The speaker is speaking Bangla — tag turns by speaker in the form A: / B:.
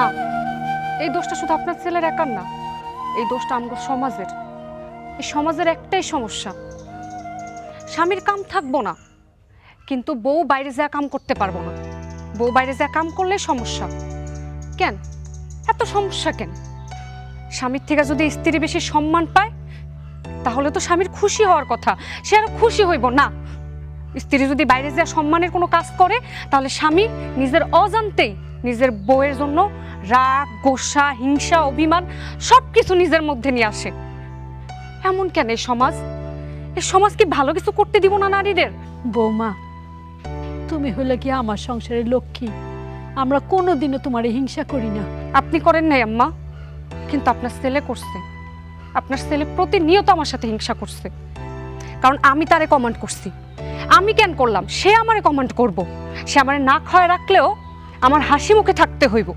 A: মা, এই দোষটা শুধু আপনার ছেলের একার না, এই দোষটা আমগো সমাজের। এই সমাজের একটাই সমস্যা, স্বামীর কাম থাকবো না, কিন্তু বউ বাইরে যা কাম করতে পারবো না। বউ বাইরে যা কাম করলে সমস্যা। কেন এত সমস্যা কেন? স্বামীর থেকে যদি স্ত্রী বেশি সম্মান পায়, তাহলে তো স্বামীর খুশি হওয়ার কথা, সে আরো খুশি হইব না। স্ত্রী যদি বাইরে যা সম্মানের কোনো কাজ করে, তাহলে স্বামী নিজের অজান্তেই নিজের বউয়ের জন্য রাগ, গোসা, হিংসা, অভিমান সবকিছু নিজের মধ্যে নিয়ে আসে। এমন কেন এই সমাজ? এই সমাজ কি ভালো কিছু করতে দিব না নারীদের?
B: বৌমা, তুমি হলে কি আমার সংসারের লক্ষ্মী? আমরা কোনোদিনও তোমার হিংসা করি না।
A: আপনি করেন নাই আম্মা, কিন্তু আপনার ছেলে করছে। আপনার ছেলে প্রতিনিয়ত আমার সাথে হিংসা করছে, কারণ আমি তারে কমান্ড করছি। আমি কেন করলাম? সে আমারে কমান্ড করব। সে আমারে না খাওয়ায় রাখলেও আমার হাসি মুখে থাকতে হইব।